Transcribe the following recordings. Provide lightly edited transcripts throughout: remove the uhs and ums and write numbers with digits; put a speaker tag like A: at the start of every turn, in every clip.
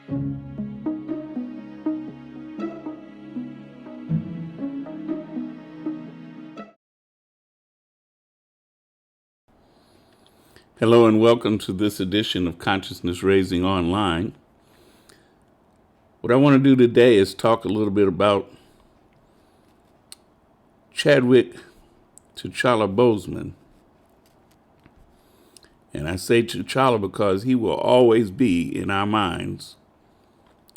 A: Hello and welcome to this edition of Consciousness Raising Online. What I want to do today is talk a little bit about Chadwick T'Challa Boseman. And I say T'Challa because he will always be in our minds,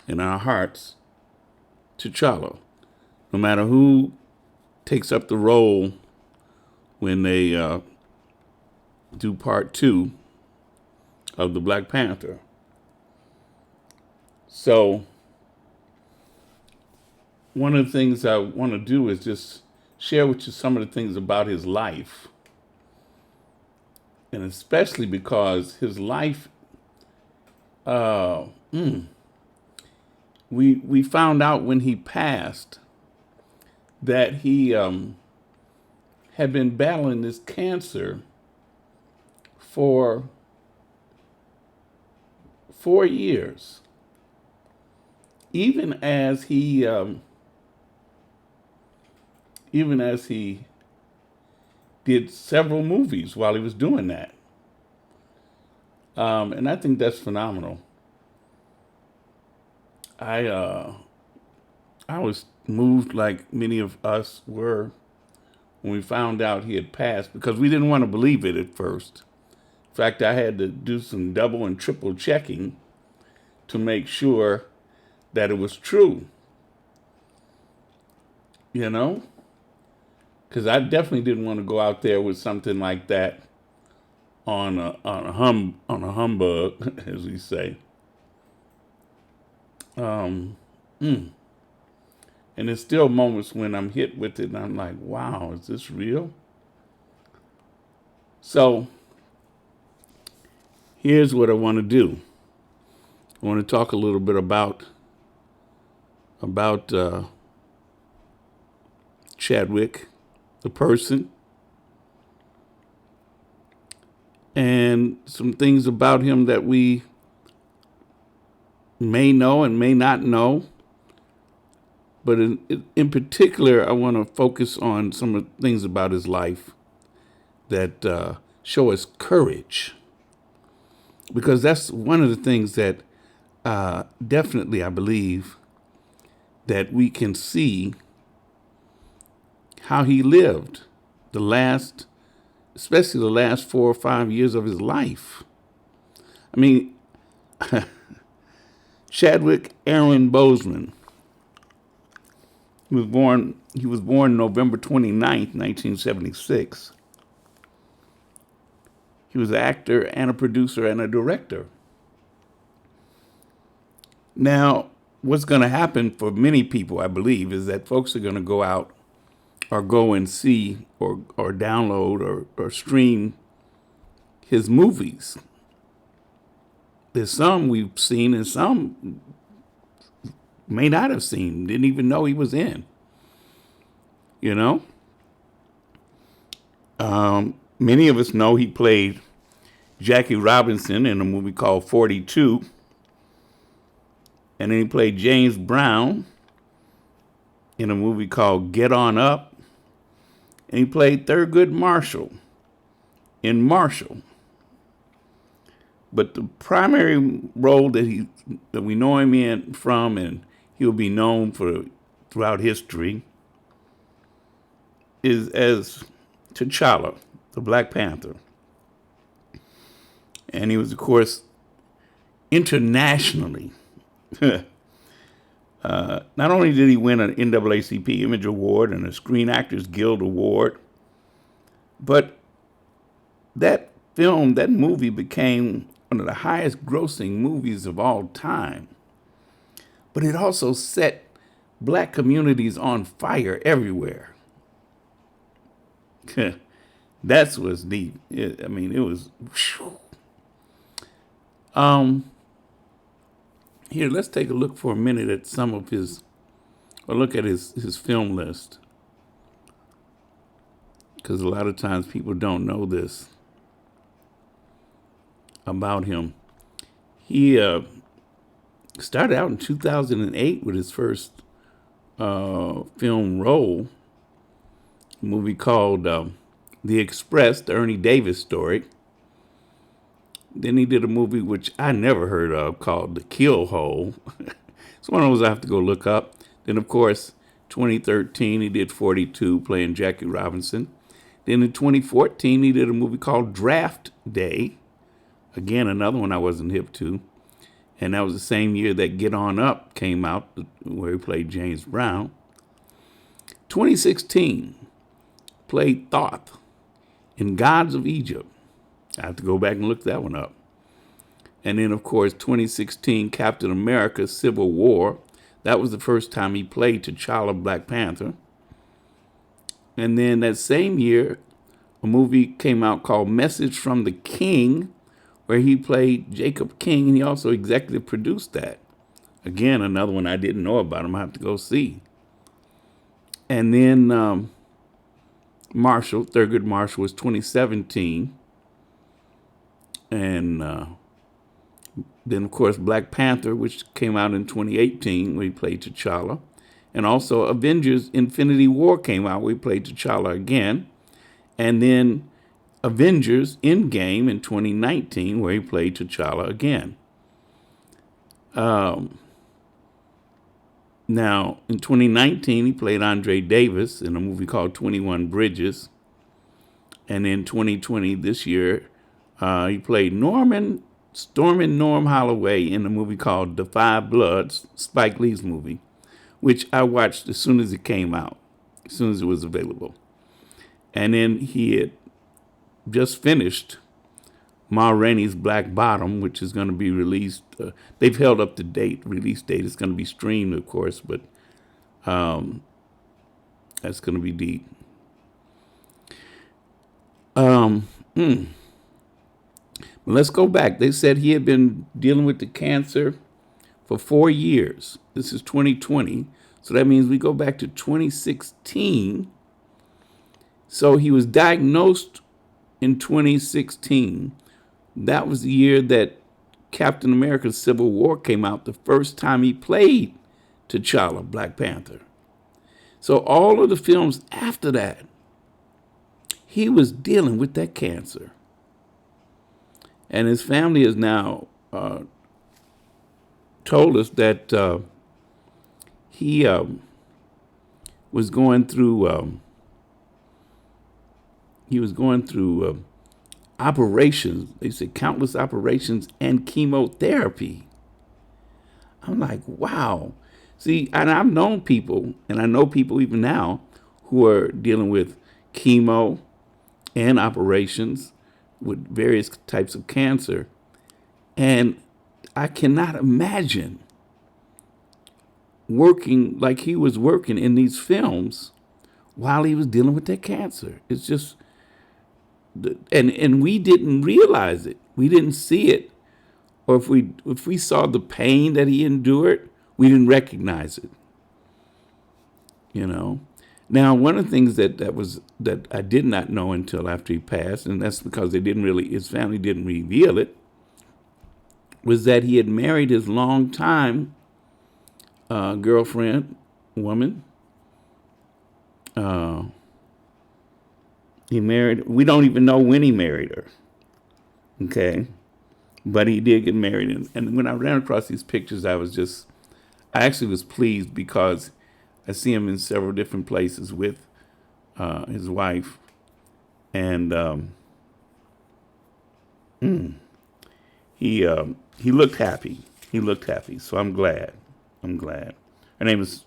A: in our hearts, T'Challa. No matter who takes up the role when they do part 2 of the Black Panther. So one of the things I want to do is just share with you some of the things about his life. And especially because his life, we found out when he passed that he had been battling this cancer for 4 years. Even as he did several movies while he was doing that. And I think that's phenomenal. I was moved like many of us were when we found out he had passed because we didn't want to believe it at first. In fact, I had to do some double and triple checking to make sure that it was true. You know? Because I definitely didn't want to go out there with something like that on a humbug, as we say. And there's still moments when I'm hit with it and I'm like, wow, is this real? So here's what I want to do. I want to talk a little bit about Chadwick, the person, and some things about him that we may know and may not know. But in particular, I want to focus on some of the things about his life that show us courage. Because that's one of the things that definitely, I believe, that we can see how he lived especially the last 4 or 5 years of his life. I mean, Chadwick Aaron Boseman. He was born November 29th, 1976. He was an actor and a producer and a director. Now, what's going to happen for many people, I believe, is that folks are going to go out or go and see or download or stream his movies. There's some we've seen and some may not have seen, didn't even know he was in. You know? Many of us know he played Jackie Robinson in a movie called 42. And then he played James Brown in a movie called Get On Up. And he played Thurgood Marshall in Marshall. But the primary role that we know him in from, and he'll be known for throughout history, is as T'Challa, the Black Panther. And he was, of course, internationally. Not only did he win an NAACP Image Award and a Screen Actors Guild Award, but that movie became one of the highest grossing movies of all time. But it also set black communities on fire everywhere. That's what's deep. It was. Here, let's take a look for a minute at look at his film list. Because a lot of times people don't know this about him. He Started out in 2008 with his first film role, a movie called The Express, the Ernie Davis story. Then he did a movie which I never heard of called The Kill Hole. It's one of those I have to go look up. Then, of course, 2013, he did 42, playing Jackie Robinson. Then in 2014, he did a movie called Draft Day. Again, another one I wasn't hip to. And that was the same year that Get On Up came out, where he played James Brown. 2016, played Thoth in Gods of Egypt. I have to go back and look that one up. And then, of course, 2016, Captain America Civil War. That was the first time he played T'Challa, Black Panther. And then that same year, a movie came out called Message from the King, where he played Jacob King, and he also executive produced that. Again, another one I didn't know about. I'm going to have to go see. And then Marshall, Thurgood Marshall, was 2017. And then, of course, Black Panther, which came out in 2018, where he played T'Challa. And also Avengers Infinity War came out, where he played T'Challa again. And then Avengers Endgame in 2019, where he played T'Challa again. Now, in 2019, he played Andre Davis in a movie called 21 Bridges. And in 2020, this year, he played Stormin' Norm Holloway in a movie called The Five Bloods, Spike Lee's movie, which I watched as soon as it came out, as soon as it was available. And then he had just finished Ma Rainey's Black Bottom, which is going to be released. They've held up the release date. It's going to be streamed, of course, but that's going to be deep. Let's go back. They said he had been dealing with the cancer for 4 years. This is 2020. So that means we go back to 2016. So he was diagnosed in 2016. That was the year that Captain America Civil War came out, the first time he played T'Challa, Black Panther. So all of the films after that, he was dealing with that cancer. And his family has now told us that he was going through operations. They said countless operations and chemotherapy. I'm like, wow. See, and I've known people, and I know people even now who are dealing with chemo and operations with various types of cancer. And I cannot imagine working like he was working in these films while he was dealing with that cancer. It's just, and we didn't realize it. We didn't see it. Or if we saw the pain that he endured, we didn't recognize it. You know? Now, one of the things that I did not know until after he passed, and that's because his family didn't reveal it, was that he had married his longtime girlfriend, woman. We don't even know when he married her. Okay. But he did get married. And when I ran across these pictures, I actually was pleased because I see him in several different places with his wife. And he looked happy. He looked happy. So I'm glad. Her name is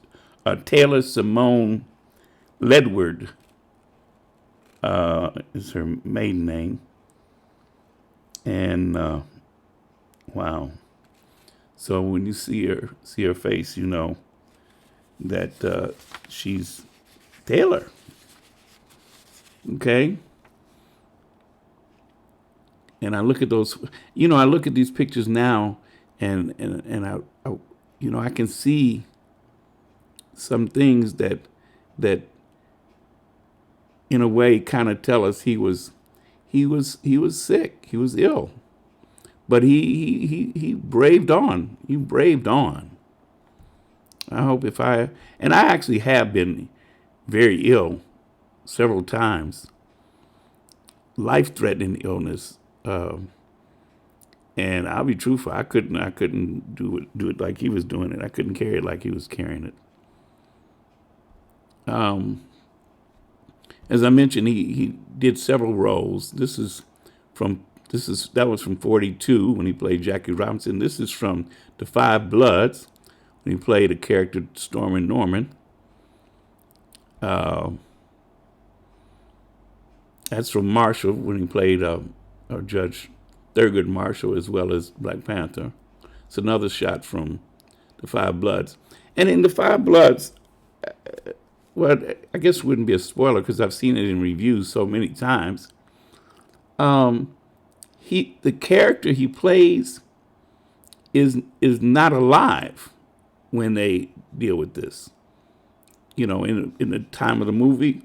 A: Taylor Simone Ledward is her maiden name. And wow. So when you see her face, you know that she's Taylor. Okay? And I look at I look at these pictures now and I can see some things that in a way kind of tell us he was sick, he was ill. but he braved on. He braved on. I hope and I actually have been very ill several times, life-threatening illness. And I'll be truthful, I couldn't do it like he was doing it. I couldn't carry it like he was carrying it. As I mentioned, he did several roles. That was from 42 when he played Jackie Robinson. This is from The Five Bloods when he played a character, Stormin' Norman. That's from Marshall when he played Judge Thurgood Marshall as well as Black Panther. It's another shot from The Five Bloods. And in The Five Bloods, well, I guess it wouldn't be a spoiler because I've seen it in reviews so many times. The character he plays is not alive when they deal with this. In the time of the movie.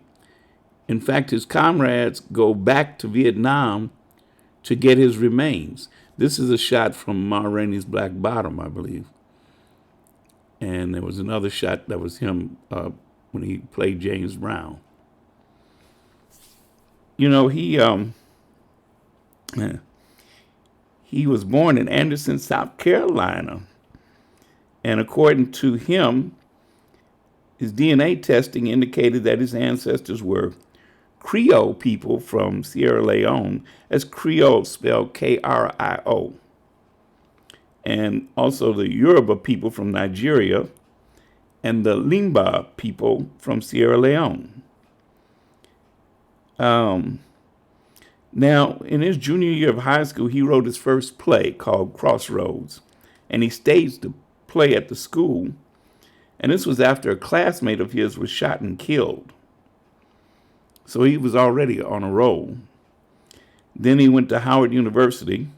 A: In fact, his comrades go back to Vietnam to get his remains. This is a shot from Ma Rainey's Black Bottom, I believe. And there was another shot that was him when he played James Brown. He was born in Anderson, South Carolina. And according to him, his DNA testing indicated that his ancestors were Creole people from Sierra Leone, as Creole spelled Krio, and also the Yoruba people from Nigeria, and the Limba people from Sierra Leone. Now, in his junior year of high school, he wrote his first play called Crossroads, and he staged the play at the school, and this was after a classmate of his was shot and killed. So he was already on a roll. Then he went to Howard University.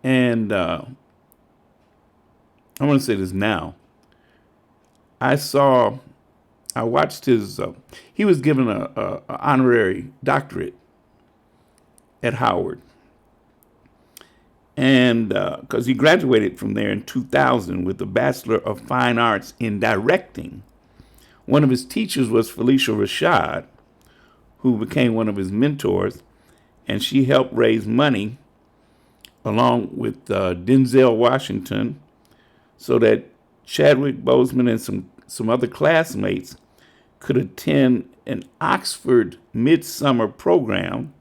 A: And I want to say this now. I watched he was given a honorary doctorate at Howard. And because he graduated from there in 2000 with a Bachelor of Fine Arts in Directing. One of his teachers was Felicia Rashad, who became one of his mentors, and she helped raise money along with Denzel Washington so that Chadwick, Boseman, and some other classmates could attend an Oxford midsummer program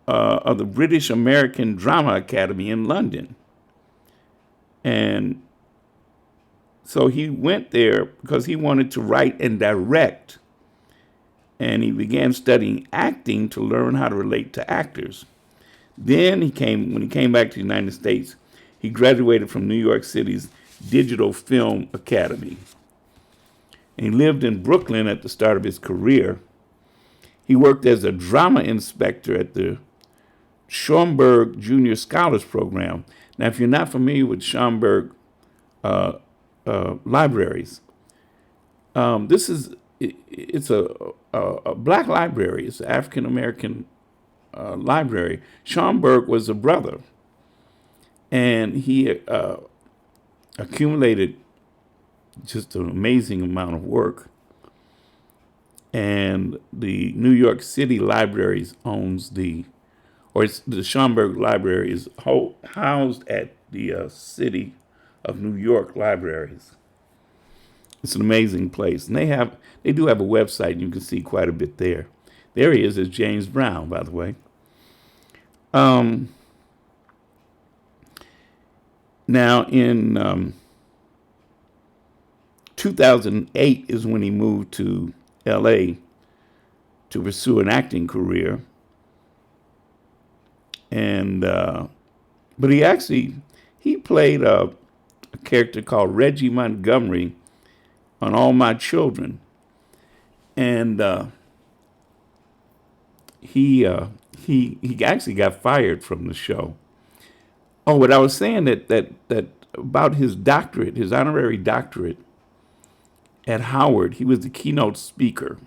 A: of the British American Drama Academy in London. And so he went there because he wanted to write and direct. And he began studying acting to learn how to relate to actors. Then when he came back to the United States, he graduated from New York City's Digital Film Academy. And he lived in Brooklyn at the start of his career. He worked as a drama inspector at the Schomburg Junior Scholars Program. Now, if you're not familiar with Schomburg libraries, it's a black library. It's an African American library. Schomburg was a brother, and he accumulated just an amazing amount of work. And the New York City Libraries owns the Schomburg Library is housed at the City of New York Libraries. It's an amazing place. And they do have a website, and you can see quite a bit there. There he is as James Brown, by the way. Now, in 2008 is when he moved to L.A. to pursue an acting career. And but he played a character called Reggie Montgomery on All My Children, and he actually got fired from the show. Oh, but I was saying that about his doctorate, his honorary doctorate at Howard. He was the keynote speaker,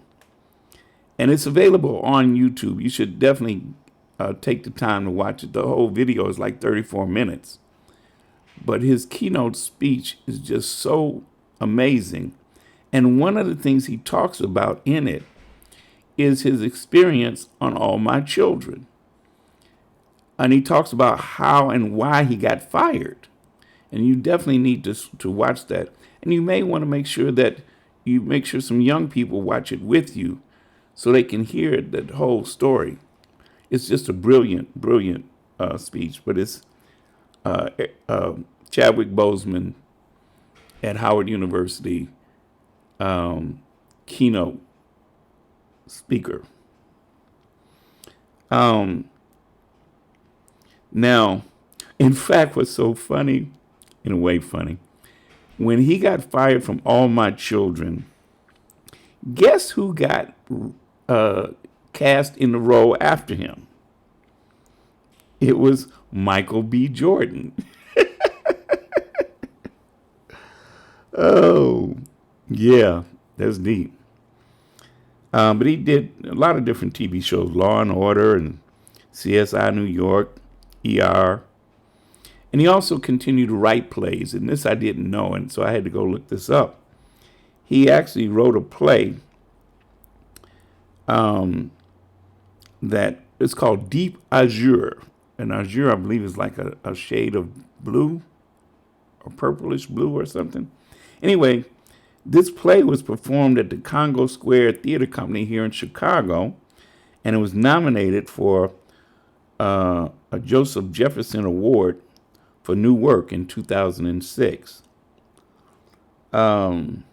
A: and it's available on YouTube. You should definitely take the time to watch it. The whole video is like 34 minutes. But his keynote speech is just so amazing. And one of the things he talks about in it is his experience on All My Children. And he talks about how and why he got fired. And you definitely need to watch that. And you may want to make sure that you make sure some young people watch it with you so they can hear that whole story. It's just a brilliant, brilliant speech. But it's Chadwick Boseman at Howard University, keynote speaker. Now, in fact, what's so funny, in a way funny, when he got fired from All My Children, guess who got cast in the role after him? It was Michael B. Jordan. Oh, yeah, that's deep. But he did a lot of different TV shows, Law and Order and CSI New York, ER. And he also continued to write plays, and this I didn't know, and so I had to go look this up. He actually wrote a play that is called Deep Azure. And azure, I believe, is like a shade of blue or purplish blue or something. Anyway, this play was performed at the Congo Square Theater Company here in Chicago, and it was nominated for a Joseph Jefferson Award for new work in 2006. Then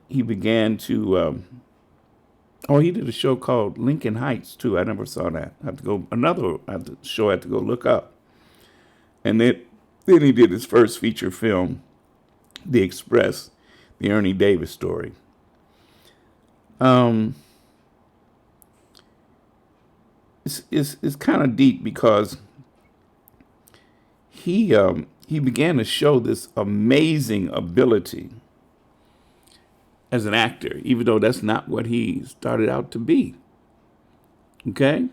A: he began to, he did a show called Lincoln Heights too. I never saw that. I have to go, another show I have to go look up. And then he did his first feature film, The Express, the Ernie Davis story. It's kind of deep because he began to show this amazing ability as an actor, even though that's not what he started out to be. Okay?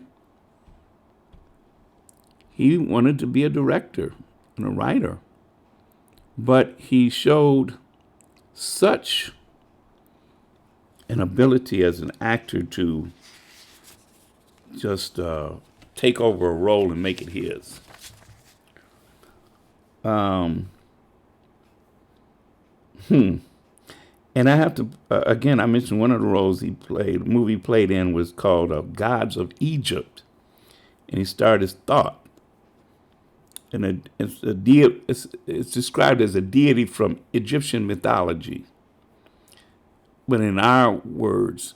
A: He wanted to be a director and a writer, but he showed such an ability as an actor to just take over a role and make it his. And I have to, again, I mentioned one of the roles he played, the movie he played in was called Gods of Egypt. And he starred as Thoth. And it's described as a deity from Egyptian mythology. But in our words,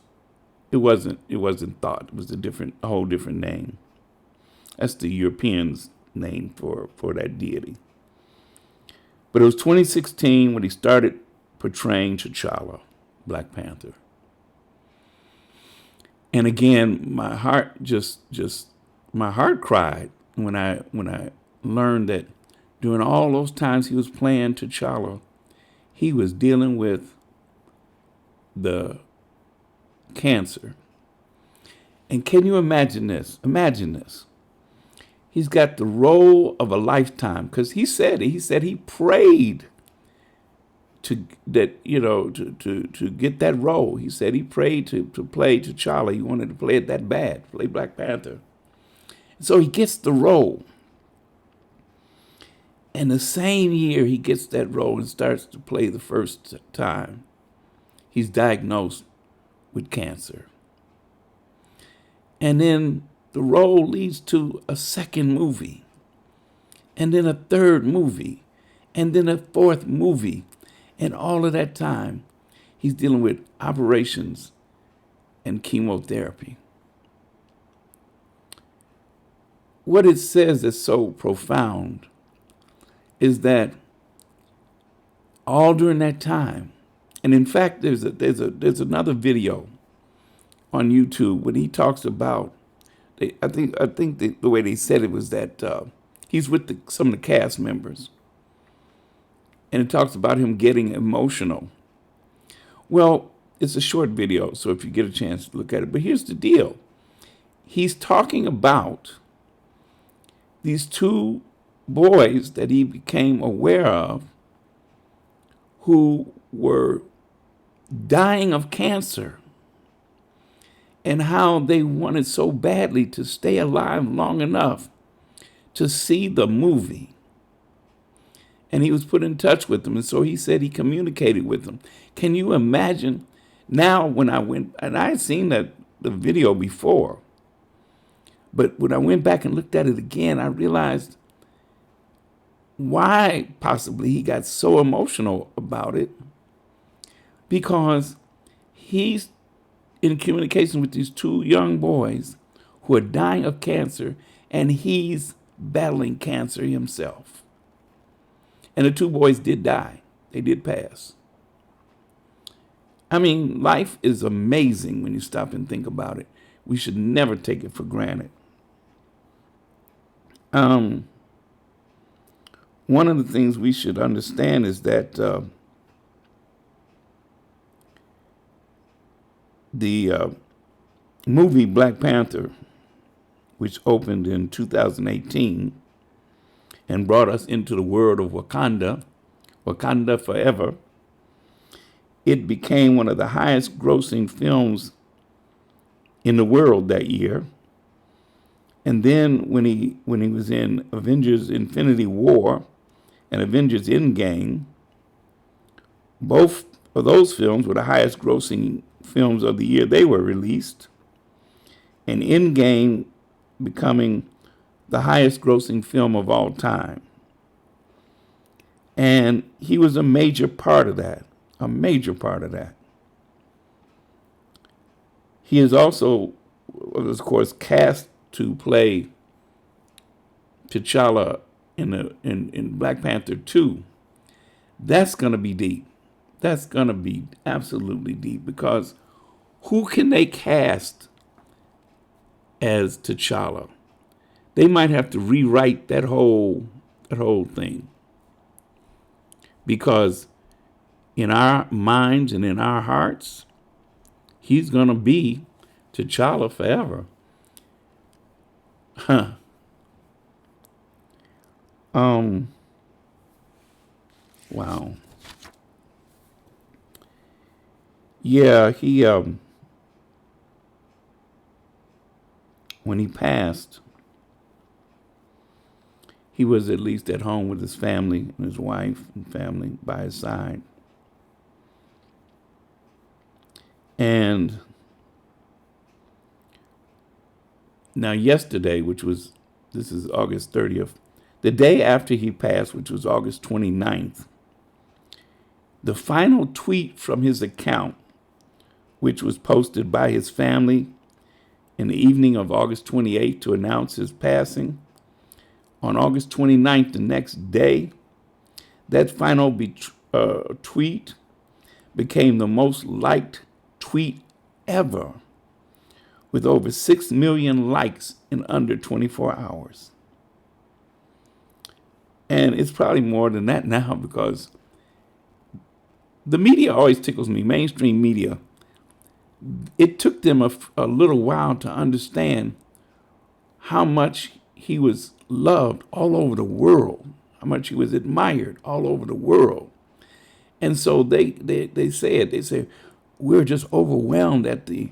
A: it wasn't Thoth. It was a whole different name. That's the Europeans' name for that deity. But it was 2016 when he started portraying T'Challa, Black Panther. And again, my heart my heart cried when I learned that during all those times he was playing T'Challa, he was dealing with the cancer. And can you imagine this? Imagine this. He's got the role of a lifetime, because he said he prayed to get that role. He said he prayed to play T'Challa. He wanted to play it that bad, play Black Panther. So he gets the role. And the same year he gets that role and starts to play the first time, he's diagnosed with cancer. And then the role leads to a second movie, and then a third movie, and then a fourth movie. And all of that time, he's dealing with operations and chemotherapy. What it says that's so profound is that all during that time, and in fact, there's another video on YouTube when he talks about, I think the way they said it was that he's with some of the cast members, and it talks about him getting emotional. Well, it's a short video, so if you get a chance to look at it. But here's the deal. he's talking about these two boys that he became aware of who were dying of cancer, and how they wanted so badly to stay alive long enough to see the movie. And he was put in touch with them, and so he said he communicated with them. Can you imagine? Now, when I went, and I had seen the video before, but when I went back and looked at it again, I realized why possibly he got so emotional about it, because he's in communication with these two young boys who are dying of cancer, and he's battling cancer himself. And the two boys did die. They did pass. I mean, life is amazing when you stop and think about it. We should never take it for granted. One of the things we should understand is that the movie Black Panther, which opened in 2018 and brought us into the world of Wakanda, Wakanda Forever, it became one of the highest grossing films in the world that year. And then when he was in Avengers Infinity War and Avengers Endgame, both of those films were the highest grossing films of the year they were released, and Endgame becoming the highest grossing film of all time. And he was a major part of that, a major part of that. He is also, of course, cast to play T'Challa in Black Panther 2. That's going to be deep. That's going to be absolutely deep, because who can they cast as T'Challa? They might have to rewrite that whole thing, because in our minds and in our hearts, he's going to be T'Challa forever. Wow. Yeah, he when he passed, he was at least at home with his family and his wife and family by his side. And now yesterday, this is August 30th, the day after he passed, which was August 29th, the final tweet from his account, which was posted by his family in the evening of August 28th to announce his passing, on August 29th, the next day, that final tweet became the most liked tweet ever, with over 6 million likes in under 24 hours. And it's probably more than that now, because the media always tickles me, mainstream media. It took them a little while to understand how much he was loved all over the world, how much he was admired all over the world. And so they say we're just overwhelmed at the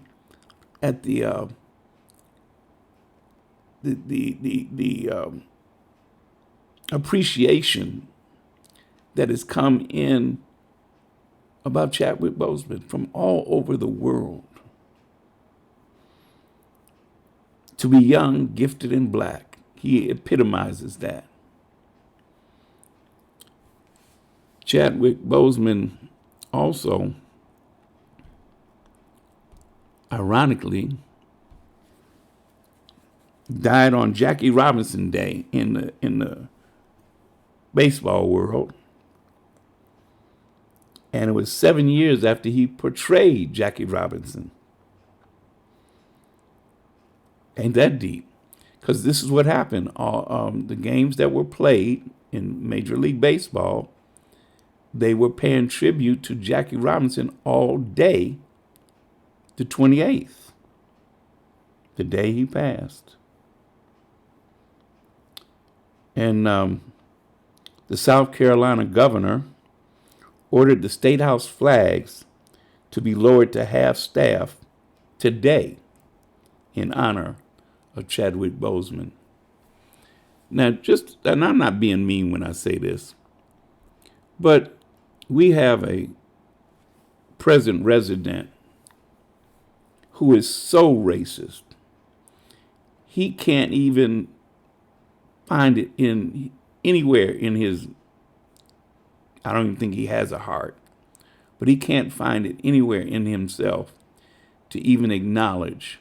A: appreciation that has come in about Chadwick Boseman from all over the world. To be young, gifted, and black, he epitomizes that. Chadwick Boseman also, ironically, died on Jackie Robinson Day in the baseball world. And it was 7 years after he portrayed Jackie Robinson. Ain't that deep? Because this is what happened. The games that were played in Major League Baseball, they were paying tribute to Jackie Robinson all day, the 28th. the day he passed. And the South Carolina governor ordered the State House flags to be lowered to half-staff today in honor of Chadwick Boseman. Now, and I'm not being mean when I say this, but we have a present resident who is so racist, he can't even find it in anywhere in his, I don't even think he has a heart, but he can't find it anywhere in himself to even acknowledge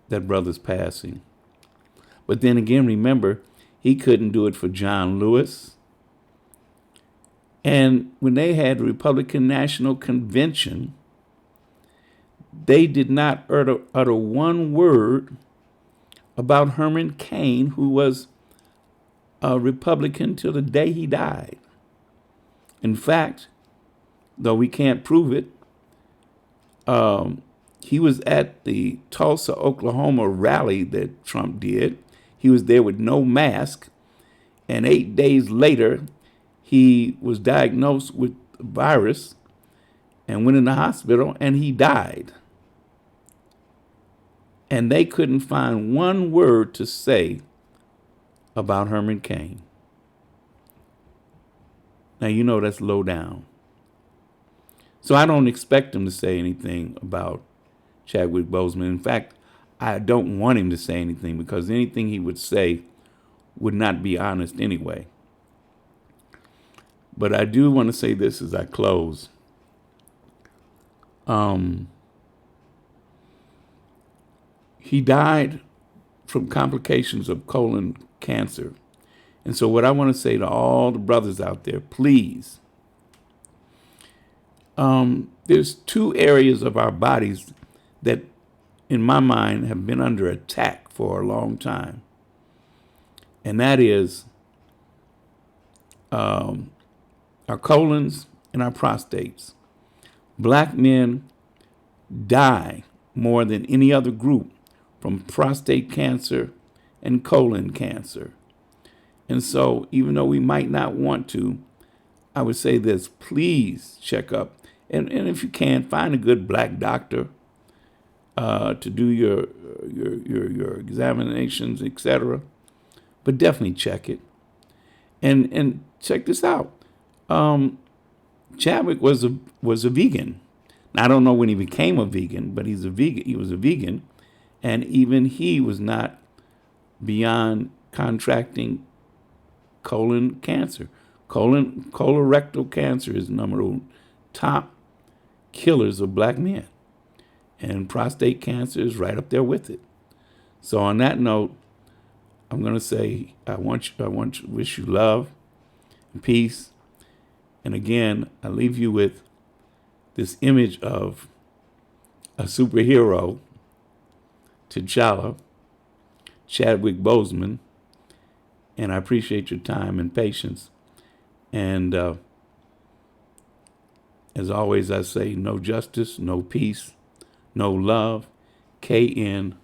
A: that brother's passing. But then again, remember, he couldn't do it for John Lewis. And when they had the Republican National Convention, they did not utter one word about Herman Cain, who was a Republican till the day he died. In fact, though we can't prove it, he was at the Tulsa, Oklahoma rally that Trump did. He was there with no mask, and 8 days later, he was diagnosed with the virus and went in the hospital, and he died. And they couldn't find one word to say about Herman Cain. Now, you know that's low down. So I don't expect him to say anything about Chadwick Boseman. In fact, I don't want him to say anything, because anything he would say would not be honest anyway. But I do want to say this as I close. He died from complications of colon cancer. And so what I want to say to all the brothers out there, please, there's two areas of our bodies that, in my mind, have been under attack for a long time. And that is our colons and our prostates. Black men die more than any other group from prostate cancer and colon cancer. And so, even though we might not want to, I would say this: please check up. And if you can, find a good black doctor to do your examinations, etc. But definitely check it. And check this out. Chadwick was a vegan. Now, I don't know when he became a vegan, but he's a vegan. He was a vegan, and even he was not beyond contracting colon cancer. Colorectal cancer is number one top killers of black men, and prostate cancer is right up there with it. So on that note, I'm going to say I wish you love and peace. And again, I leave you with this image of a superhero, T'Challa, Chadwick Boseman, and I appreciate your time and patience. And as always, I say, no justice, no peace, no love, KNOW.